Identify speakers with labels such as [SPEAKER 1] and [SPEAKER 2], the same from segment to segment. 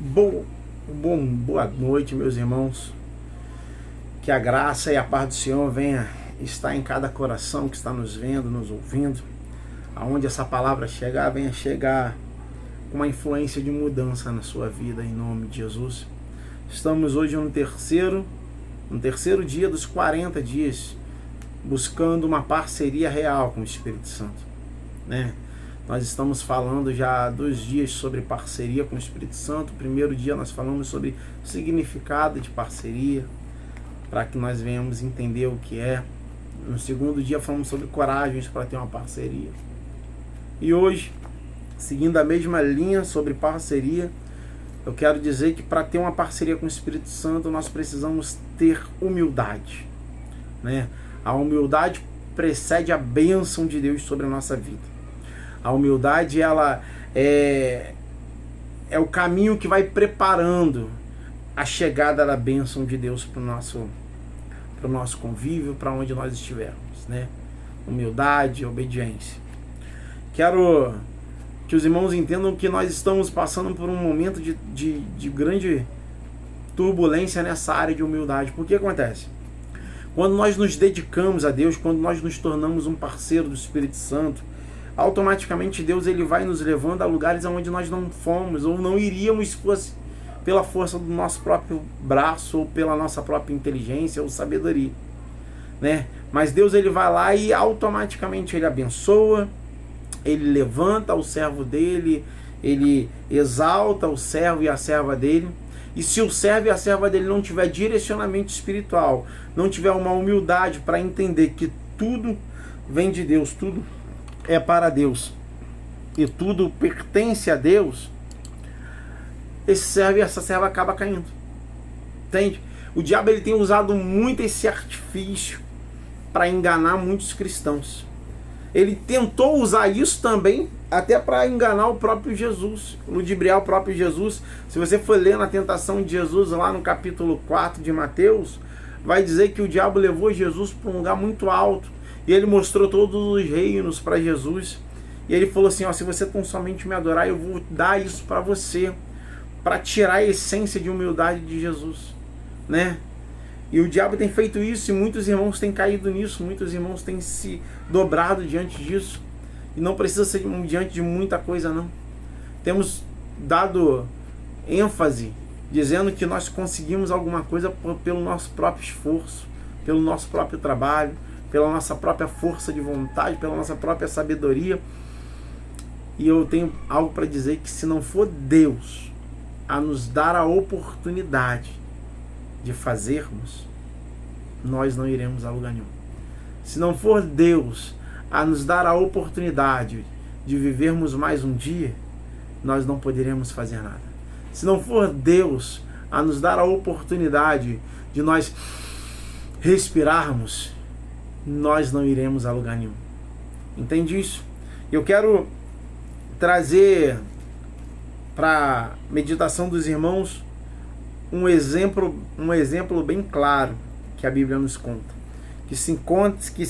[SPEAKER 1] Boa noite, meus irmãos. Que a graça e a paz do Senhor venha estar em cada coração que está nos vendo, nos ouvindo. Aonde essa palavra chegar, venha chegar com uma influência de mudança na sua vida, em nome de Jesus. Estamos hoje no terceiro dia dos 40 dias, buscando uma parceria real com o Espírito Santo, né? Nós estamos falando já há 2 dias sobre parceria com o Espírito Santo. O primeiro dia nós falamos sobre o significado de parceria, para que nós venhamos entender o que é. No segundo dia falamos sobre coragem para ter uma parceria. E hoje, seguindo a mesma linha sobre parceria, eu quero dizer que para ter uma parceria com o Espírito Santo, nós precisamos ter humildade, né? A humildade precede a bênção de Deus sobre a nossa vida. A humildade, ela é o caminho que vai preparando a chegada da bênção de Deus para o nosso convívio, para onde nós estivermos, né? Humildade, obediência. Quero que os irmãos entendam que nós estamos passando por um momento de grande turbulência nessa área de humildade. Por que acontece? Quando nós nos dedicamos a Deus, quando nós nos tornamos um parceiro do Espírito Santo, automaticamente Deus ele vai nos levando a lugares onde nós não fomos ou não iríamos fosse pela força do nosso próprio braço ou pela nossa própria inteligência ou sabedoria, né? Mas Deus ele vai lá e automaticamente ele abençoa, ele levanta o servo dele, ele exalta o servo e a serva dele. E se o servo e a serva dele não tiver direcionamento espiritual, não tiver uma humildade para entender que tudo vem de Deus, tudo é para Deus e tudo pertence a Deus, esse servo e essa serva acaba caindo. Entende? O diabo ele tem usado muito esse artifício para enganar muitos cristãos. Ele tentou usar isso também até para enganar o próprio Jesus, ludibriar o próprio Jesus. Se você for ler na tentação de Jesus lá no capítulo 4 de Mateus, vai dizer que o diabo levou Jesus para um lugar muito alto. E ele mostrou todos os reinos para Jesus. E ele falou assim, ó, se você tão somente me adorar, eu vou dar isso para você, para tirar a essência de humildade de Jesus, né? E o diabo tem feito isso e muitos irmãos têm caído nisso, muitos irmãos têm se dobrado diante disso. E não precisa ser diante de muita coisa, não. Temos dado ênfase, dizendo que nós conseguimos alguma coisa pelo nosso próprio esforço, pelo nosso próprio trabalho, pela nossa própria força de vontade, pela nossa própria sabedoria. E eu tenho algo para dizer, que se não for Deus a nos dar a oportunidade de fazermos, nós não iremos a lugar nenhum. Se não for Deus a nos dar a oportunidade de vivermos mais um dia, nós não poderemos fazer nada. Se não for Deus a nos dar a oportunidade de nós respirarmos, nós não iremos a lugar nenhum. Entende isso? Eu quero trazer para a meditação dos irmãos um exemplo bem claro que a Bíblia nos conta, que se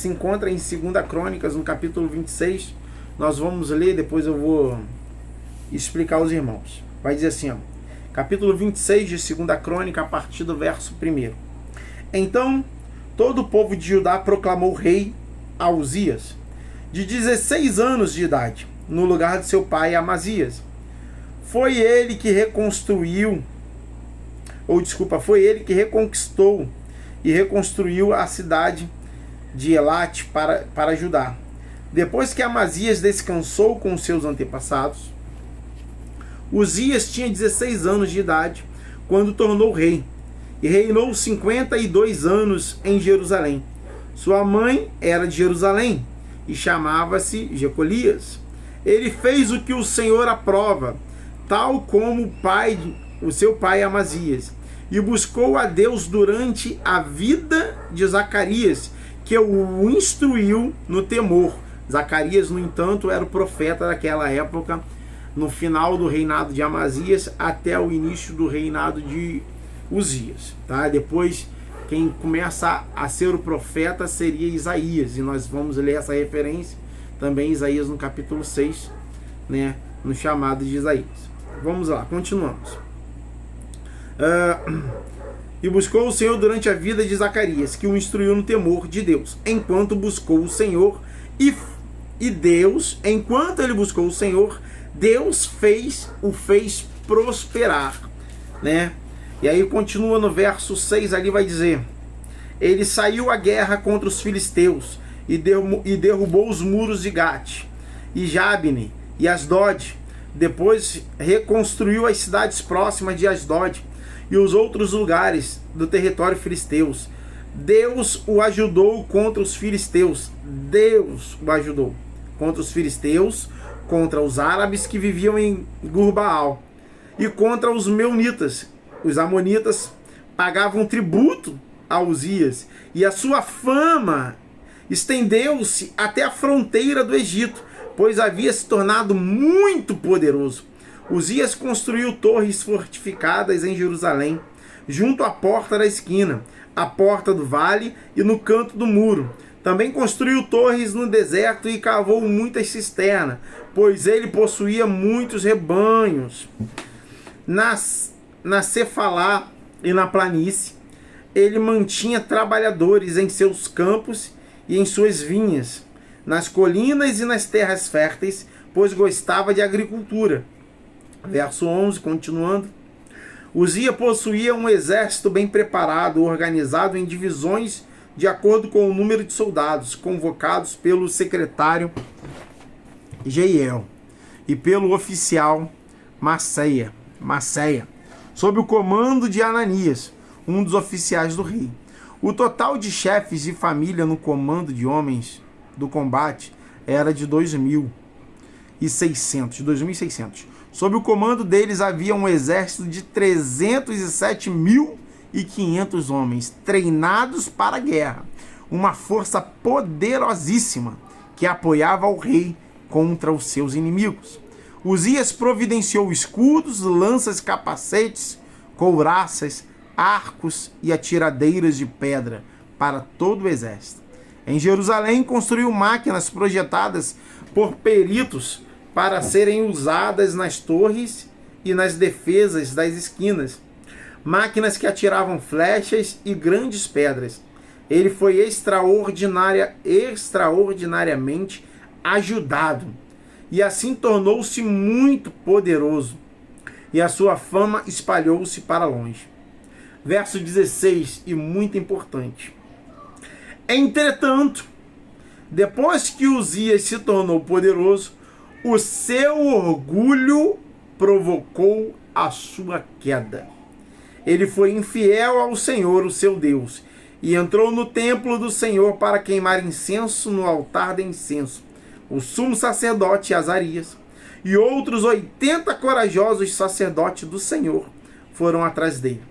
[SPEAKER 1] encontra em 2 Crônicas, no capítulo 26. Nós vamos ler, depois eu vou explicar aos irmãos. Vai dizer assim, ó, capítulo 26 de 2 Crônica, a partir do verso 1. Então todo o povo de Judá proclamou rei a Uzias, de 16 anos de idade, no lugar de seu pai Amazias. Foi ele que reconquistou e reconstruiu a cidade de Elate para Judá. Depois que Amazias descansou com seus antepassados, Uzias tinha 16 anos de idade quando tornou rei, e reinou 52 anos em Jerusalém. Sua mãe era de Jerusalém e chamava-se Jecolias. Ele fez o que o Senhor aprova, tal como o seu pai Amazias, e buscou a Deus durante a vida de Zacarias, que o instruiu no temor. Zacarias, no entanto, era o profeta daquela época, no final do reinado de Amazias até o início do reinado de Uzias, tá? Depois, quem começa a ser o profeta seria Isaías, e nós vamos ler essa referência também, Isaías no capítulo 6, né, no chamado de Isaías. Vamos lá, continuamos. E buscou o Senhor durante a vida de Zacarias, que o instruiu no temor de Deus, enquanto buscou o Senhor, e Deus, enquanto ele buscou o Senhor, Deus o fez prosperar, né? E aí continua no verso 6, ali vai dizer: ele saiu à guerra contra os filisteus e derrubou os muros de Gate, e Jabne, e Asdod. Depois reconstruiu as cidades próximas de Asdod e os outros lugares do território filisteus. Deus o ajudou contra os filisteus. Deus o ajudou contra os filisteus, contra os árabes que viviam em Gurbaal e contra os meunitas. Os amonitas pagavam tributo a Uzias, e a sua fama estendeu-se até a fronteira do Egito, pois havia se tornado muito poderoso. Uzias construiu torres fortificadas em Jerusalém, junto à porta da esquina, à porta do vale e no canto do muro. Também construiu torres no deserto e cavou muitas cisternas, pois ele possuía muitos rebanhos. Na Cefalá e na planície, ele mantinha trabalhadores em seus campos e em suas vinhas, nas colinas e nas terras férteis, pois gostava de agricultura. Verso 11, continuando. Uzias possuía um exército bem preparado, organizado em divisões de acordo com o número de soldados, convocados pelo secretário Jeiel e pelo oficial Masseia, sob o comando de Ananias, um dos oficiais do rei. O total de chefes de família no comando de homens do combate era de 2.600. Sob o comando deles havia um exército de 307.500 homens treinados para a guerra, uma força poderosíssima que apoiava o rei contra os seus inimigos. Uzias providenciou escudos, lanças, capacetes, couraças, arcos e atiradeiras de pedra para todo o exército. Em Jerusalém, construiu máquinas projetadas por peritos para serem usadas nas torres e nas defesas das esquinas, máquinas que atiravam flechas e grandes pedras. Ele foi extraordinariamente ajudado, e assim tornou-se muito poderoso, e a sua fama espalhou-se para longe. Verso 16, e muito importante. Entretanto, depois que Uzias se tornou poderoso, o seu orgulho provocou a sua queda. Ele foi infiel ao Senhor, o seu Deus, e entrou no templo do Senhor para queimar incenso no altar de incenso. O sumo sacerdote Azarias e outros 80 corajosos sacerdotes do Senhor foram atrás dele.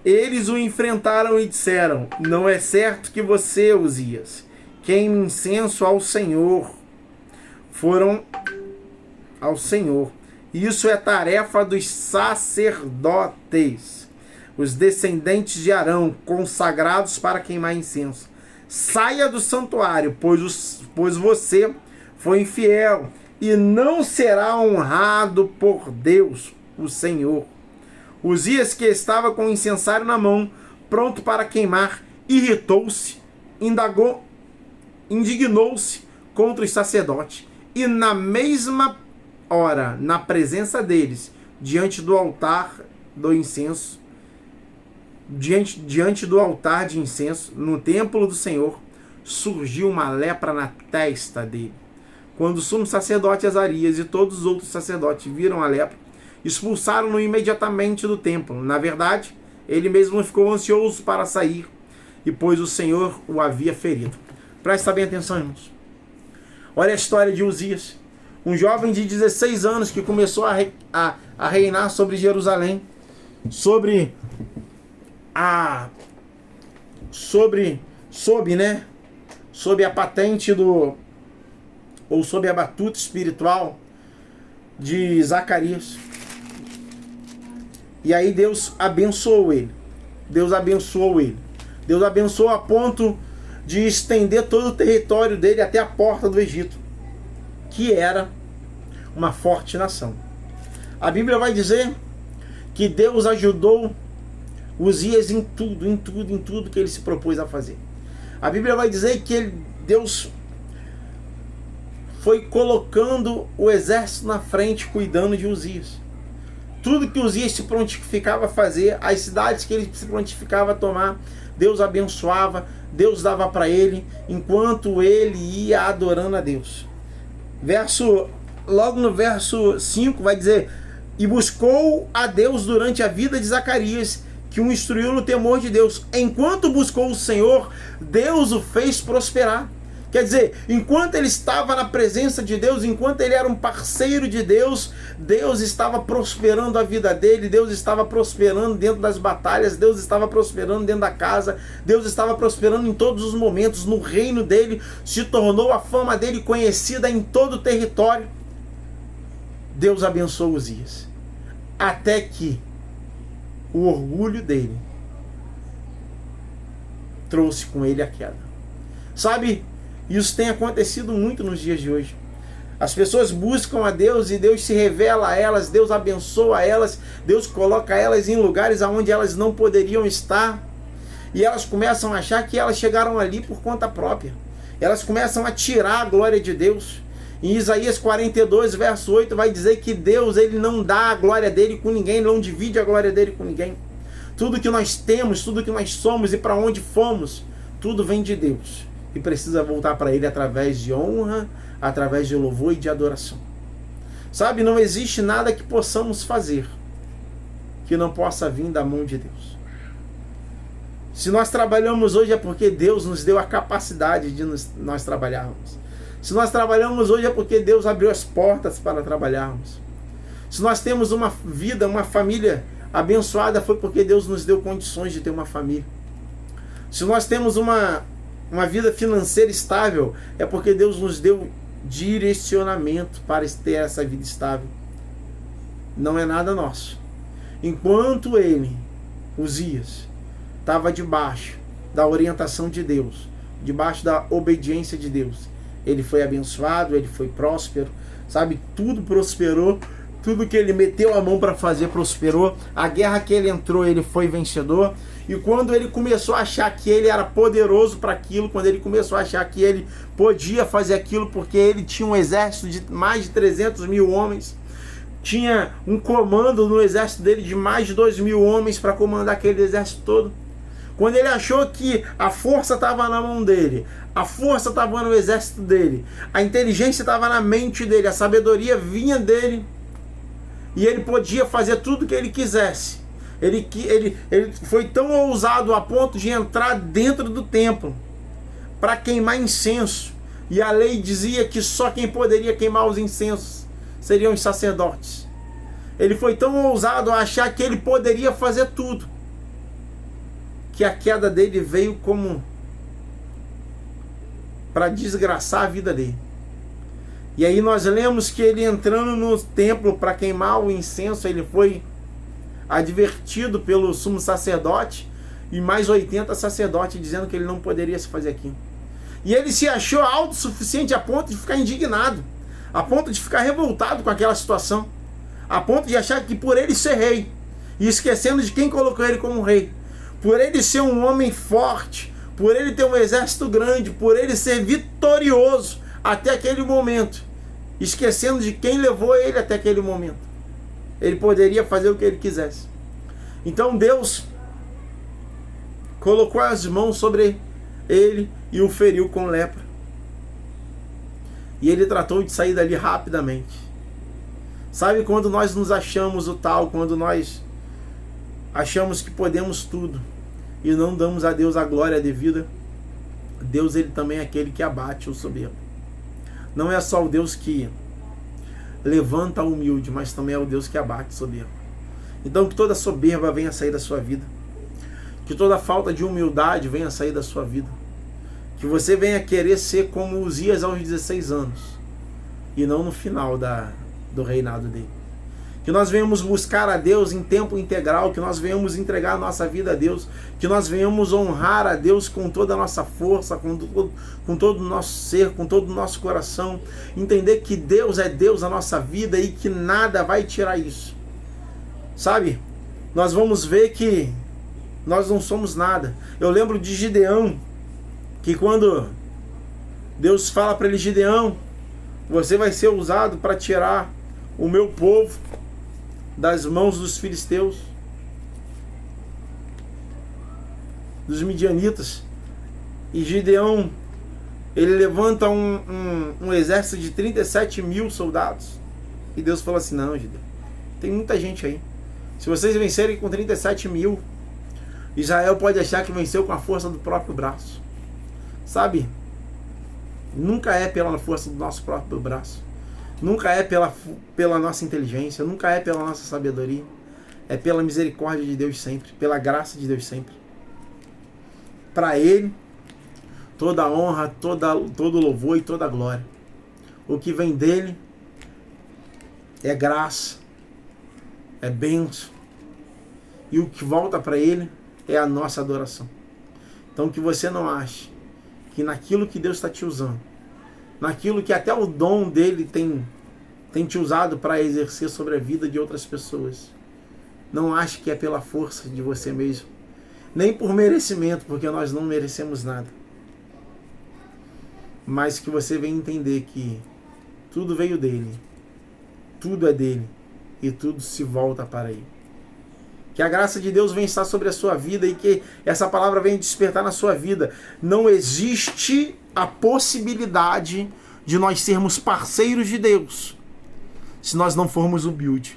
[SPEAKER 1] Eles o enfrentaram e disseram: não é certo que você, Uzias, queime incenso ao Senhor. Foram ao Senhor. Isso é tarefa dos sacerdotes, os descendentes de Arão, consagrados para queimar incenso. Saia do santuário, pois você foi infiel e não será honrado por Deus, o Senhor. Uzias, que estava com o incensário na mão, pronto para queimar, irritou-se, indignou-se contra os sacerdotes, e na mesma hora, na presença deles, diante do altar do incenso, diante do altar de incenso, no templo do Senhor, surgiu uma lepra na testa dele. Quando o sumo sacerdote Azarias e todos os outros sacerdotes viram a lepra, expulsaram-no imediatamente do templo. Na verdade, ele mesmo ficou ansioso para sair, e pois o Senhor o havia ferido. Presta bem atenção, irmãos. Olha a história de Uzias, um jovem de 16 anos que começou a reinar sobre Jerusalém, sob a patente sob a batuta espiritual de Zacarias. E aí Deus abençoou ele. Deus abençoou a ponto de estender todo o território dele até a porta do Egito, que era uma forte nação. A Bíblia vai dizer que Deus ajudou Uzias em tudo que ele se propôs a fazer. A Bíblia vai dizer que Deus foi colocando o exército na frente, cuidando de Uzias. Tudo que Uzias se prontificava a fazer, as cidades que ele se prontificava a tomar, Deus abençoava, Deus dava para ele, enquanto ele ia adorando a Deus. Logo no verso 5 vai dizer: e buscou a Deus durante a vida de Zacarias, que o instruiu no temor de Deus. Enquanto buscou o Senhor, Deus o fez prosperar. Quer dizer, enquanto ele estava na presença de Deus, enquanto ele era um parceiro de Deus, Deus estava prosperando a vida dele, Deus estava prosperando dentro das batalhas, Deus estava prosperando dentro da casa, Deus estava prosperando em todos os momentos, no reino dele, se tornou a fama dele conhecida em todo o território. Deus abençoou Uzias, até que o orgulho dele trouxe com ele a queda. Sabe, isso tem acontecido muito nos dias de hoje. As pessoas buscam a Deus e Deus se revela a elas, Deus abençoa elas, Deus coloca elas em lugares onde elas não poderiam estar, e elas começam a achar que elas chegaram ali por conta própria. Elas começam a tirar a glória de Deus. Em Isaías 42, verso 8, vai dizer que Deus, ele não dá a glória dele com ninguém, não divide a glória dele com ninguém. Tudo que nós temos, tudo que nós somos e para onde fomos, tudo vem de Deus. E precisa voltar para ele através de honra, através de louvor e de adoração. Sabe, não existe nada que possamos fazer que não possa vir da mão de Deus. Se nós trabalhamos hoje é porque Deus nos deu a capacidade de nós trabalharmos. Se nós trabalhamos hoje é porque Deus abriu as portas para trabalharmos. Se nós temos uma vida, uma família abençoada, foi porque Deus nos deu condições de ter uma família. Se nós temos uma vida financeira estável, é porque Deus nos deu direcionamento para ter essa vida estável. Não é nada nosso. Enquanto ele, Uzias, estava debaixo da orientação de Deus, debaixo da obediência de Deus, ele foi abençoado, ele foi próspero, sabe? Tudo prosperou, tudo que ele meteu a mão para fazer prosperou. A guerra que ele entrou, ele foi vencedor. E quando ele começou a achar que ele era poderoso para aquilo, quando ele começou a achar que ele podia fazer aquilo, porque ele tinha um exército de mais de 300 mil homens, tinha um comando no exército dele de mais de 2.000 homens para comandar aquele exército todo. Quando ele achou que a força estava na mão dele, a força estava no exército dele, a inteligência estava na mente dele, a sabedoria vinha dele, e ele podia fazer tudo o que ele quisesse. Ele foi tão ousado a ponto de entrar dentro do templo para queimar incenso. E a lei dizia que só quem poderia queimar os incensos seriam os sacerdotes. Ele foi tão ousado a achar que ele poderia fazer tudo, que a queda dele veio como para desgraçar a vida dele. E aí nós lemos que ele entrando no templo para queimar o incenso, ele foi advertido pelo sumo sacerdote e mais 80 sacerdotes dizendo que ele não poderia se fazer aquilo. E ele se achou autossuficiente a ponto de ficar indignado, a ponto de ficar revoltado com aquela situação, a ponto de achar que por ele ser rei, e esquecendo de quem colocou ele como rei, por ele ser um homem forte, por ele ter um exército grande, por ele ser vitorioso até aquele momento, esquecendo de quem levou ele até aquele momento, ele poderia fazer o que ele quisesse. Então Deus colocou as mãos sobre ele e o feriu com lepra. E ele tratou de sair dali rapidamente. Sabe quando nós nos achamos o tal, quando nós achamos que podemos tudo e não damos a Deus a glória devida? Deus, ele também é aquele que abate o soberbo. Não é só o Deus que levanta o humilde, mas também é o Deus que abate o soberbo. Então que toda soberba venha sair da sua vida, que toda falta de humildade venha sair da sua vida, que você venha querer ser como Uzias aos 16 anos e não no final do reinado dele. Que nós venhamos buscar a Deus em tempo integral, que nós venhamos entregar a nossa vida a Deus, que nós venhamos honrar a Deus com toda a nossa força, com todo o nosso ser, com todo o nosso coração, entender que Deus é Deus na nossa vida e que nada vai tirar isso. Sabe, nós vamos ver que Nós não somos nada. Eu lembro de Gideão, que quando Deus fala para ele: Gideão, você vai ser usado para tirar o meu povo das mãos dos filisteus, dos midianitas. E Gideão, ele levanta um exército de 37 mil soldados. E Deus falou assim: não, Gideão, tem muita gente aí. Se vocês vencerem com 37 mil, Israel pode achar que venceu com a força do próprio braço. Sabe? Nunca é pela força do nosso próprio braço. Nunca é pela nossa inteligência. Nunca é pela nossa sabedoria. É pela misericórdia de Deus sempre. Pela graça de Deus sempre. Para Ele, toda a honra, todo o louvor e toda a glória. O que vem dEle é graça, é bênção. E o que volta para Ele é a nossa adoração. Então que você não ache que naquilo que Deus está te usando, naquilo que até o dom dele tem te usado para exercer sobre a vida de outras pessoas, não ache que é pela força de você mesmo, nem por merecimento, porque nós não merecemos nada, mas que você venha entender que tudo veio dele, tudo é dele e tudo se volta para ele. Que a graça de Deus venha estar sobre a sua vida e que essa palavra venha despertar na sua vida. Não existe a possibilidade de nós sermos parceiros de Deus se nós não formos humildes.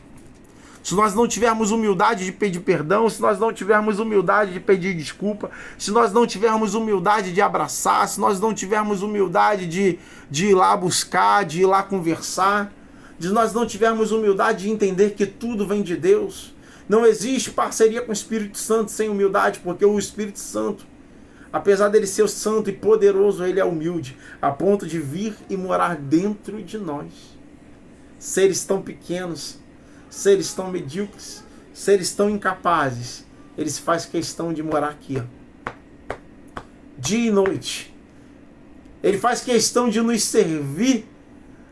[SPEAKER 1] Se nós não tivermos humildade de pedir perdão, se nós não tivermos humildade de pedir desculpa, se nós não tivermos humildade de abraçar, se nós não tivermos humildade de ir lá buscar, de ir lá conversar, se nós não tivermos humildade de entender que tudo vem de Deus. Não existe parceria com o Espírito Santo sem humildade, porque o Espírito Santo, apesar dele ser santo e poderoso, ele é humilde, a ponto de vir e morar dentro de nós. Seres tão pequenos, seres tão medíocres, seres tão incapazes, ele se faz questão de morar aqui, ó, dia e noite. Ele faz questão de nos servir,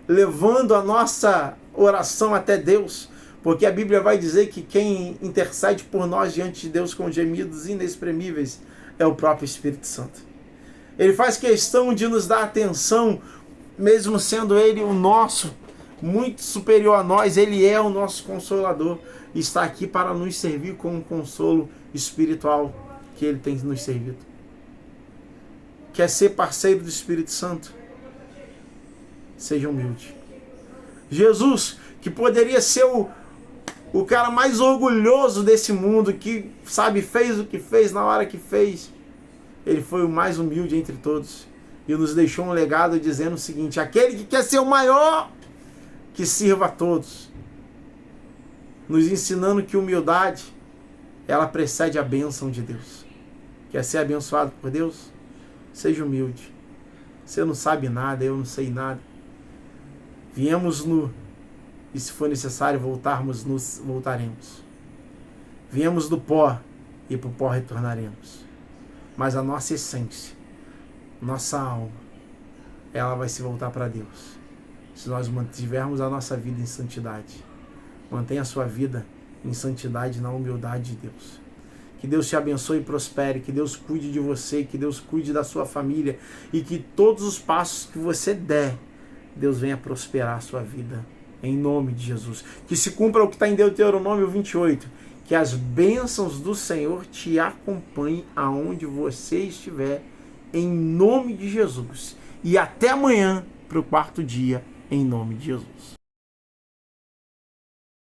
[SPEAKER 1] levando a nossa oração até Deus. Porque a Bíblia vai dizer que quem intercede por nós diante de Deus com gemidos inexprimíveis é o próprio Espírito Santo. Ele faz questão de nos dar atenção, mesmo sendo Ele o nosso, muito superior a nós. Ele é o nosso Consolador e está aqui para nos servir com um consolo espiritual que Ele tem nos servido. Quer ser parceiro do Espírito Santo? Seja humilde. Jesus, que poderia ser o cara mais orgulhoso desse mundo, que, sabe, fez o que fez na hora que fez. Ele foi o mais humilde entre todos. E nos deixou um legado dizendo o seguinte: aquele que quer ser o maior, que sirva a todos. Nos ensinando que humildade, ela precede a bênção de Deus. Quer ser abençoado por Deus? Seja humilde. Você não sabe nada, eu não sei nada. Viemos e se for necessário voltarmos, nos voltaremos. Viemos do pó e para o pó retornaremos. Mas a nossa essência, nossa alma, ela vai se voltar para Deus. Se nós mantivermos a nossa vida em santidade. Mantenha a sua vida em santidade, na humildade de Deus. Que Deus te abençoe e prospere, que Deus cuide de você, que Deus cuide da sua família e que todos os passos que você der, Deus venha prosperar a sua vida. Em nome de Jesus. Que se cumpra o que está em Deuteronômio 28. Que as bênçãos do Senhor te acompanhem aonde você estiver. Em nome de Jesus. E até amanhã para o quarto dia. Em nome de Jesus.